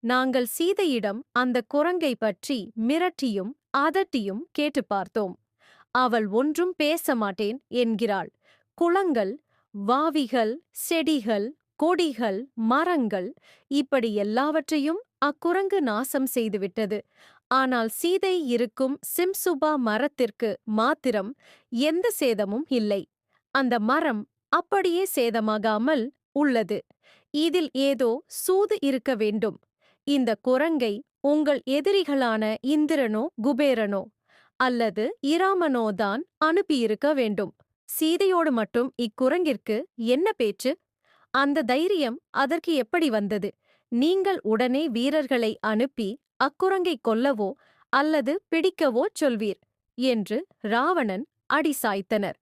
நாங்கள் சீதையிடம் அந்த குரங்கை பற்றி மிரட்டியும் அதட்டியும் கேட்டு பார்த்தோம். அவள் ஒன்றும் பேச மாட்டேன் என்கிறாள். குளங்கள், வாவிகள், செடிகள், கொடிகள், மரங்கள் இப்படி எல்லாவற்றையும் அக்குரங்கு நாசம் செய்துவிட்டது. ஆனால் சீதை இருக்கும் சிம்சுபா மரத்திற்கு மாத்திரம் எந்த சேதமும் இல்லை. அந்த மரம் அப்படியே சேதமாகாமல் உள்ளது. இதில் ஏதோ சூது இருக்க வேண்டும். இந்த குரங்கை உங்கள் எதிரிகளான இந்திரனோ குபேரனோ அல்லது இராமனோதான் அனுப்பியிருக்க வேண்டும். சீதையோடு மட்டும் இக்குரங்கிற்கு என்ன பேச்சு? அந்த தைரியம் அதற்கு எப்படி வந்தது? நீங்கள் உடனே வீரர்களை அனுப்பி அக்குரங்கை கொல்லவோ அல்லது பிடிக்கவோ சொல்வீர் என்று ராவணன் அடி சாய்த்தனர்.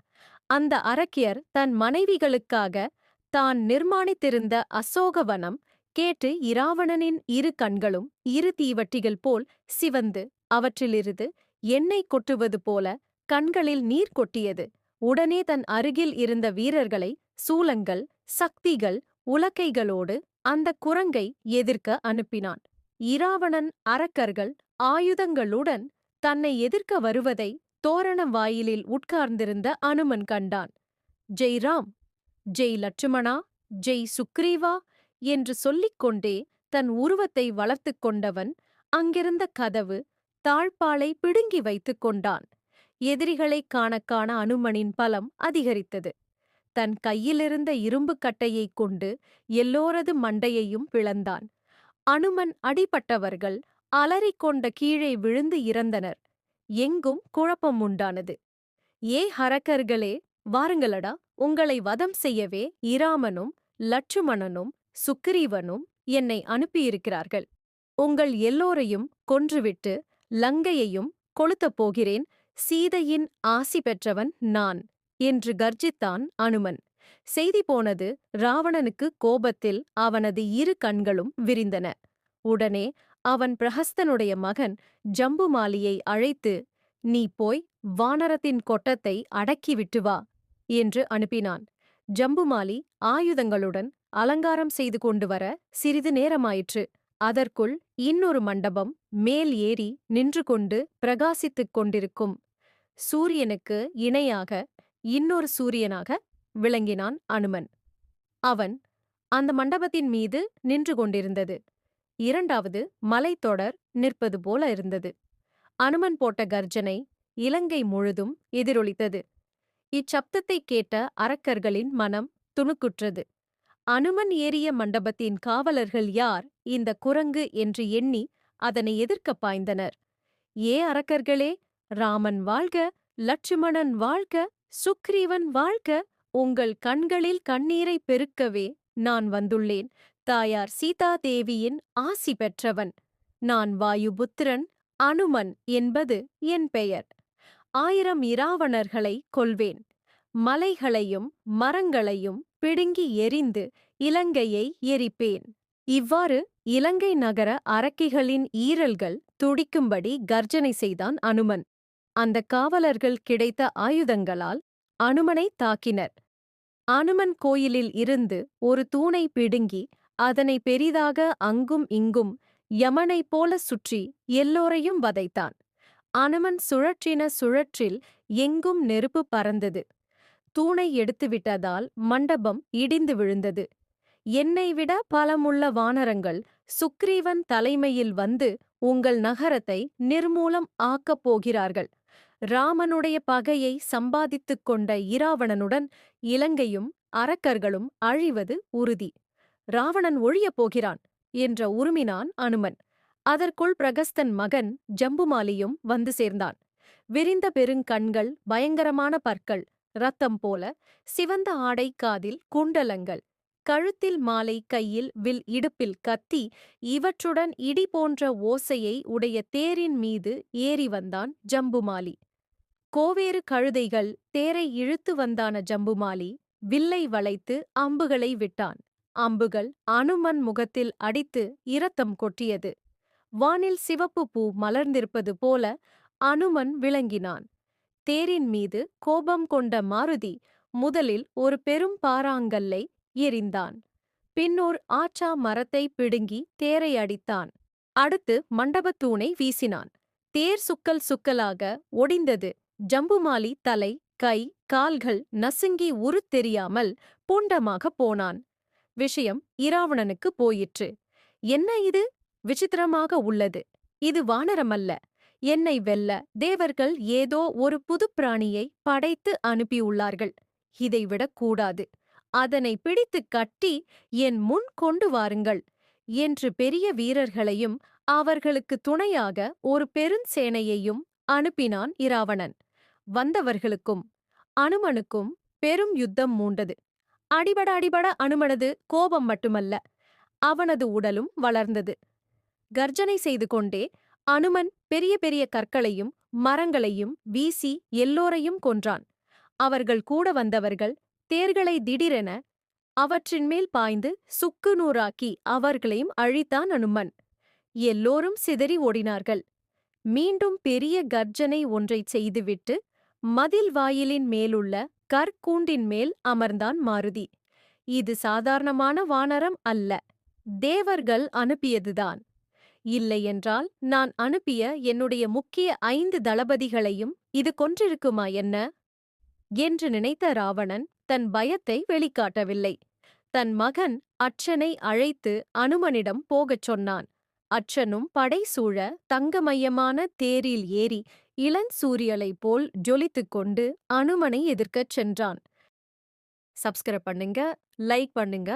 அந்த அரக்கியர் தன் மனைவிகளுக்காக தான் நிர்மாணித்திருந்த அசோகவனம் கேட்டு இராவணனின் இரு கண்களும் இரு தீவட்டிகள் போல் சிவந்து அவற்றிலிருந்து எண்ணெய் கொட்டுவது போல கண்களில் நீர் கொட்டியது. உடனே தன் அருகில் இருந்த வீரர்களை சூலங்கள், சக்திகள், உலக்கைகளோடு அந்த குரங்கை எதிர்க்க அனுப்பினான். இராவணன் அரக்கர்கள் ஆயுதங்களுடன் தன்னை எதிர்க்க வருவதை தோரண வாயிலில் உட்கார்ந்திருந்த அனுமன் கண்டான். ஜெய் ராம், ஜெய் லட்சுமணா, ஜெய் சுக்ரீவா என்று சொல்லிக்கொண்டே தன் உருவத்தை வளர்த்து கொண்டவன் அங்கிருந்த கதவு தாழ்பாளை பிடுங்கி வைத்துக் கொண்டான். எதிரிகளை காண அனுமனின் பலம் அதிகரித்தது. தன் கையிலிருந்த இரும்பு கட்டையைக் கொண்டு எல்லோரது மண்டையையும் பிளந்தான். அனுமன் அடிபட்டவர்கள் அலறிக்கொண்ட கீழே விழுந்து இறந்தனர். எங்கும் குழப்பம் உண்டானது. ஏ ஹரக்கர்களே, வாருங்களடா, உங்களை வதம் செய்யவே இராமனும் லட்சுமணனும் சுக்கிரீவனும் என்னை அனுப்பியிருக்கிறார்கள். உங்கள் எல்லோரையும் கொன்றுவிட்டு லங்கையையும் கொளுத்தப் போகிறேன். சீதையின் ஆசி பெற்றவன் நான் என்று கர்ஜித்தான் அனுமன். செய்தி போனது ராவணனுக்கு. கோபத்தில் அவனது இரு கண்களும் விரிந்தன. உடனே அவன் பிரஹஸ்தனுடைய மகன் ஜம்புமாலியை அழைத்து, நீ போய் வானரத்தின் கொட்டத்தை அடக்கிவிட்டு வா என்று அனுப்பினான். ஜம்புமாலி ஆயுதங்களுடன் அலங்காரம் செய்து கொண்டு வர சிறிது நேரமாயிற்று. அதற்குள் இன்னொரு மண்டபம் மேல் ஏறி நின்று கொண்டு பிரகாசித்துக் கொண்டிருக்கும். சூரியனுக்கு இணையாக இன்னொரு சூரியனாக விளங்கினான் அனுமன். அவன் அந்த மண்டபத்தின் மீது நின்று கொண்டிருந்தது. இரண்டாவது மலைத்தொடர் நிற்பது போல இருந்தது. அனுமன் போட்ட கர்ஜனை இலங்கை முழுதும் எதிரொலித்தது. இச்சப்தத்தை கேட்ட அரக்கர்களின் மனம் துணுக்குற்றது. அனுமன் ஏறிய மண்டபத்தின் காவலர்கள் யார் இந்த குரங்கு என்று எண்ணி அதனை எதிர்க்க பாய்ந்தனர். ஏ அரக்கர்களே, ராமன் வாழ்க, லட்சுமணன் வாழ்க, சுக்ரீவன் வாழ்க! உங்கள் கண்களில் கண்ணீரை பெருக்கவே நான் வந்துள்ளேன். தாயார் சீதா தேவியின் ஆசி பெற்றவன் நான். வாயுபுத்திரன் அனுமன் என்பது என் பெயர். 1000 இராவணர்களை கொல்வேன். மலைகளையும் மரங்களையும் பிடுங்கி எறிந்து இலங்கையை எரிப்பேன். இவ்வாறு இலங்கை நகர அரக்கிகளின் ஈரல்கள் துடிக்கும்படி கர்ஜனை செய்தான் அனுமன். அந்த காவலர்கள் கிடைத்த ஆயுதங்களால் அனுமனை தாக்கினர். அனுமன் கோயிலில் இருந்து ஒரு தூணை பிடுங்கி அதனை பெரிதாக அங்கும் இங்கும் யமனைப் போல சுற்றி எல்லோரையும் வதைத்தான். அனுமன் சுழற்றின சுழற்றில் எங்கும் நெருப்பு பறந்தது. தூணை எடுத்துவிட்டதால் மண்டபம் இடிந்து விழுந்தது. என்னை விட பலமுள்ள வானரங்கள் சுக்ரீவன் தலைமையில் வந்து உங்கள் நகரத்தை நிர்மூலம் ஆக்கப் போகிறார்கள். ராமனுடைய பகையை சம்பாதித்துக் கொண்ட இராவணனுடன் இலங்கையும் அரக்கர்களும் அழிவது உறுதி. ராவணன் ஒழியப் போகிறான் என்ற உருமினான் அனுமன். அதற்குள் பிரகஸ்தன் மகன் ஜம்புமாலியும் வந்து சேர்ந்தான். விரிந்த பெருங்கண்கள், பயங்கரமான பற்கள், இரத்தம் போல சிவந்த ஆடை, காதில் குண்டலங்கள், கழுத்தில் மாலை, கையில் வில், இடுப்பில் கத்தி, இவற்றுடன் இடி போன்ற ஓசையை உடைய தேரின் மீது ஏறி வந்தான் ஜம்புமாலி. கோவேறு கழுதைகள் தேரை இழுத்து வந்தான ஜம்புமாலி வில்லை வளைத்து அம்புகளை விட்டான். அம்புகள் அனுமன் முகத்தில் அடித்து இரத்தம் கொட்டியது. வானில் சிவப்பு பூ மலர்ந்திருப்பது போல அனுமன் விளங்கினான். தேரின் மீது கோபம் கொண்ட மாருதி முதலில் ஒரு பெரும் பாறாங்கல்லை எறிந்தான். பின்னோர் ஆற்றா மரத்தை பிடுங்கி தேரை அடித்தான். அடுத்து மண்டபத்தூணை வீசினான். தேர் சுக்கல் சுக்கலாக ஒடிந்தது. ஜம்புமாலி தலை, கை, கால்கள் நசுங்கி தெரியாமல் பூண்டமாகப் போனான். விஷயம் இராவணனுக்கு போயிற்று. என்ன இது? விசித்திரமாக உள்ளது. இது வானரமல்ல. என்னை வெல்ல தேவர்கள் ஏதோ ஒரு புதுப் பிராணியை படைத்து அனுப்பியுள்ளார்கள். இதைவிடக் கூடாது. அதனை பிடித்துக் கட்டி என் முன் கொண்டு வாருங்கள் என்று பெரிய வீரர்களையும் அவர்களுக்கு துணையாக ஒரு பெருஞ்சேனையையும் அனுப்பினான் இராவணன். வந்தவர்களுக்கும் அனுமனுக்கும் பெரும் யுத்தம் மூண்டது. அடிபட அடிபட அனுமனது கோபம் மட்டுமல்ல, அவனது உடலும் வளர்ந்தது. கர்ஜனை செய்து கொண்டே அனுமன் பெரிய பெரிய கற்களையும் மரங்களையும் வீசி எல்லோரையும் கொன்றான். அவர்கள் கூட வந்தவர்கள் தேர்களை திடீரென அவற்றின் மேல் பாய்ந்து சுக்கு நூறாக்கி அவர்களையும் அழித்தான் அனுமன். எல்லோரும் சிதறி ஓடினார்கள். மீண்டும் பெரிய கர்ஜனை ஒன்றைச் செய்துவிட்டு மதில் வாயிலின் மேலுள்ள கற்கூண்டின் மேல் அமர்ந்தான் மாருதி. இது சாதாரணமான வானரம் அல்ல, தேவர்கள் அனுப்பியதுதான். இல்லையென்றால் நான் அனுப்பிய என்னுடைய முக்கிய 5 தளபதிகளையும் இது கொன்றிருக்குமா என்ன? என்று நினைத்த ராவணன் தன் பயத்தை வெளிக்காட்டவில்லை. தன் மகன் அட்சனை அழைத்து அனுமனிடம் போகச் சொன்னான். அட்சனும் படை சூழ தங்கமயமான தேரில் ஏறி இளஞ்சூரியலைப் போல் ஜொலித்துக் கொண்டு அனுமனை எதிர்க்கச் சென்றான். சப்ஸ்கிரைப் பண்ணுங்க, லைக் பண்ணுங்க,